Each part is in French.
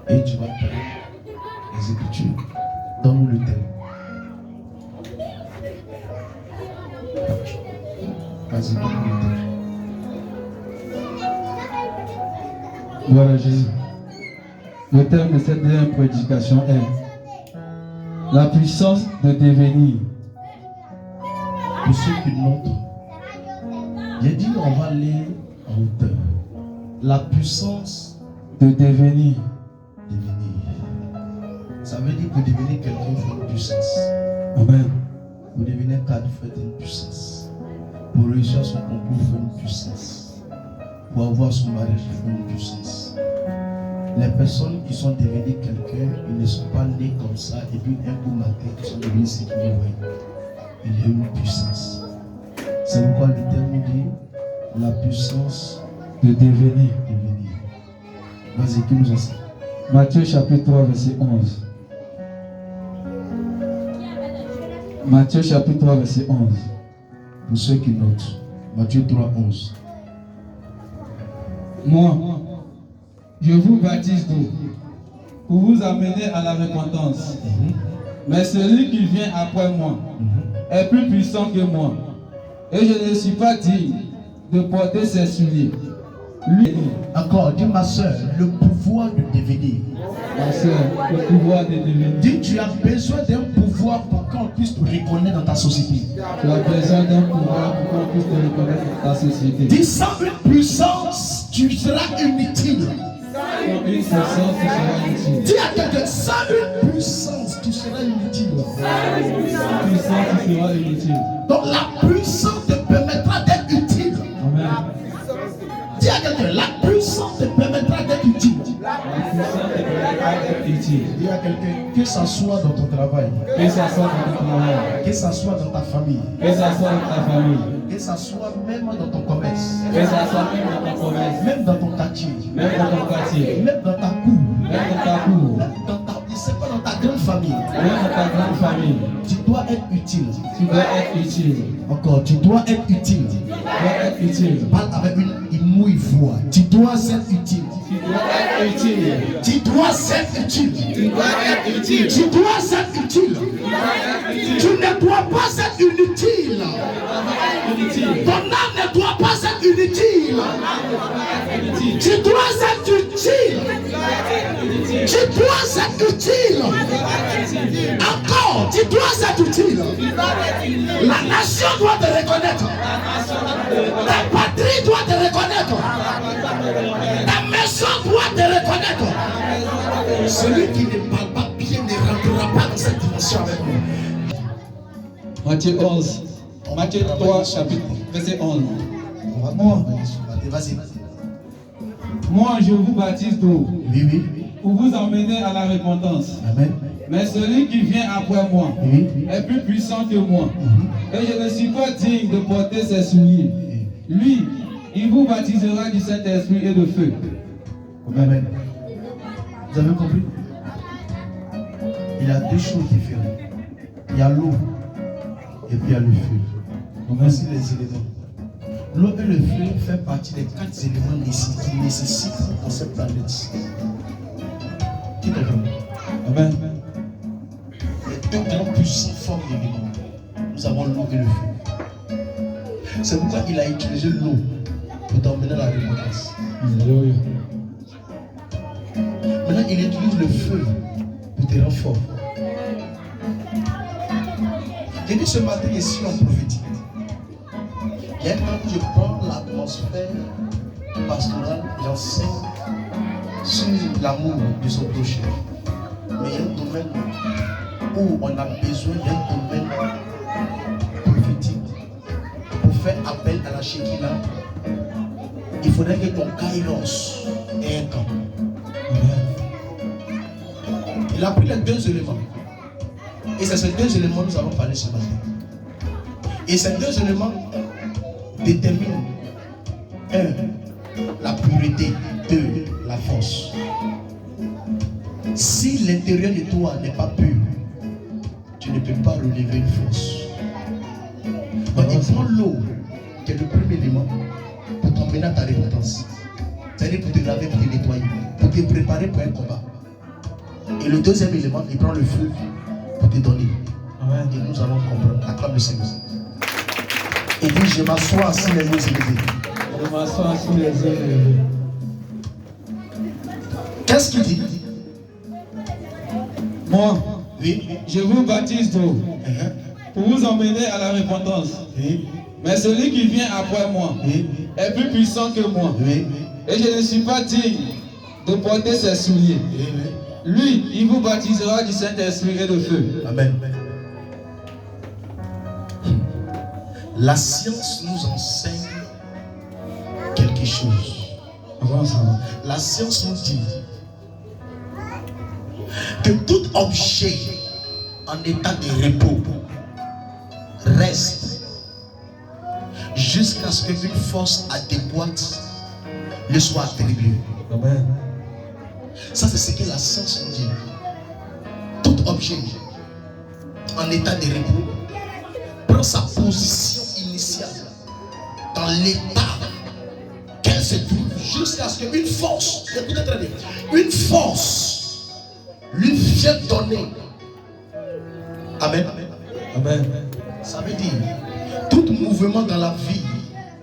Et tu vas prendre les Écritures. Donne-nous le thème. Vas-y, donne-nous le thème. Voilà Jésus. Le thème de cette deuxième prédication est la puissance de devenir. Pour ceux qui notent, j'ai dit on va aller en hauteur. La puissance De devenir. Ça veut dire que devenir quelqu'un, il faut une puissance. Amen. Pour devenir cadre, il faut une puissance. Pour réussir son concours, il faut une puissance. Pour avoir son mariage, il faut une puissance. Les personnes qui sont devenues quelqu'un, ils ne sont pas nés comme ça et puis un beau matin, ils sont devenus ce qu'ils voient. Il y a une puissance. C'est pourquoi le terme dit la puissance De devenir. devenir. Vas-y, qui nous enseigne? Matthieu chapitre 3 verset 11. Matthieu chapitre 3 verset 11. Pour ceux qui notent, Matthieu 3, 11. Moi, je vous baptise d'eau pour vous amener à la repentance. Mais celui qui vient après moi est plus puissant que moi. Et je ne suis pas digne de porter ses souliers. Lui, Encore, dis ma soeur, le pouvoir de devenir. ma soeur, le pouvoir de devenir. Dis, tu as besoin d'un pouvoir pour qu'on puisse te reconnaître dans ta société. Tu as besoin d'un pouvoir pour qu'on puisse te reconnaître dans ta société. Dis, sans une puissance, tu seras inutile. Sans une puissance, tu seras inutile. Dis à quelqu'un, sans une puissance, tu seras inutile. Sans puissance, tu seras inutile. Donc la puissance te permettra d'être utile. Amen. Dis à quelqu'un, la puissance te permettra d'être utile. La puissance te permettra d'être utile. Dis à quelqu'un, que ça soit dans ton travail, Que ça soit dans ton travail, que ça soit dans ta famille, que ça soit dans ta famille, que ça soit même dans ton commerce, que ça soit même dans ton commerce, même dans ton quartier, même dans ton quartier, même dans ta cour, même dans ta cour, même dans ta, je sais pas, dans ta grande famille, même dans ta grande famille. tu dois être utile. Tu dois être utile. Encore, tu dois être utile. Tu dois être utile. Parle avec une mouille voix. Tu dois être utile. Tu dois être utile. Tu dois être utile. Tu dois être utile. Tu dois être utile. Tu ne dois pas être inutile. Ton âme ne doit pas être inutile. Tu dois être utile. Tu dois être utile. Encore, tu dois être utile. La nation doit te reconnaître. Ta patrie doit te reconnaître. Ta maison doit te reconnaître. Celui qui ne parle pas bien ne rentrera pas dans cette dimension avec nous. Matthieu 11. Matthieu 3, chapitre, verset 11. Vas-y. Moi, je vous baptise d'eau Oui. pour vous emmener à la repentance. Amen. Mais celui qui vient après moi Oui. est plus puissant que moi. Et je ne suis pas digne de porter ses souliers. Lui, il vous baptisera du Saint-Esprit et de feu. Amen. Vous avez compris? Il y a deux choses différentes. Il y a l'eau et puis il y a le feu. Voici les éléments. L'eau et le feu font partie des 4 éléments qui nécessitent dans cette planète. Qui te donne? Amen. Les deux grands puissants formes d'éléments. Nous avons l'eau et le feu. C'est pourquoi il a utilisé l'eau pour t'emmener à la repentance. Alléluia. Maintenant, il utilise le feu pour te rendre fort. J'ai dit ce matin ici en prophétique. Il y a un moment où je prends l'atmosphère pastorale, j'enseigne sur l'amour de son prochain. Mais il y a un domaine où on a besoin d'un domaine prophétique. Pour faire appel à la Shekinah, il faudrait que ton kairos ait un camp. Il a pris les deux éléments. Et c'est ces deux éléments que nous allons parler ce matin. Et ces deux éléments déterminent 1. La pureté. 2. La force. Si l'intérieur de toi n'est pas pur, tu ne peux pas relever une force. Donc il prend l'eau, qui est le premier élément, pour t'emmener à ta repentance. C'est-à-dire pour te laver, pour te nettoyer, pour te préparer pour un combat. Et le deuxième élément, il prend le feu pour te donner. Amen. Et nous allons comprendre. Acclame le Seigneur. Et dit, je m'assois sur les yeux élevés. Je m'assois sous les yeux élevés. Qu'est-ce qu'il dit? Moi, Oui. je vous baptise d'eau Uh-huh. pour vous emmener à la repentance. Oui. Mais celui qui vient après moi Oui. est plus puissant que moi. Oui. Et je ne suis pas digne de porter ses souliers. Oui. Oui. Lui, il vous baptisera du Saint-Esprit et de feu. Amen. La science nous enseigne quelque chose. La science nous dit que tout objet en état de repos reste jusqu'à ce qu'une force adéquate lui soit attribuée. Amen. Ça, c'est ce que la science nous dit. Tout objet en état de repos prend sa position initiale dans l'état qu'elle se trouve jusqu'à ce qu'une force, écoutez très bien, une force lui vienne donner. Amen. Amen. Ça veut dire, tout mouvement dans la vie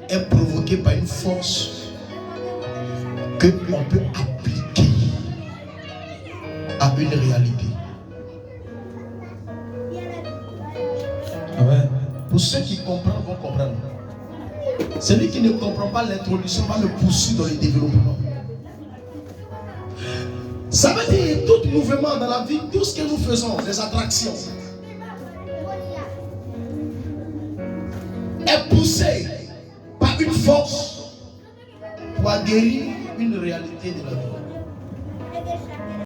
est provoqué par une force que on peut appliquer à une réalité. Amen. Pour ceux qui comprennent, vont comprendre. Celui qui ne comprend pas l'introduction va le poursuivre dans le développement. Ça veut dire tout mouvement dans la vie, tout ce que nous faisons, les attractions, est poussé par une force pour guérir une réalité de la vie.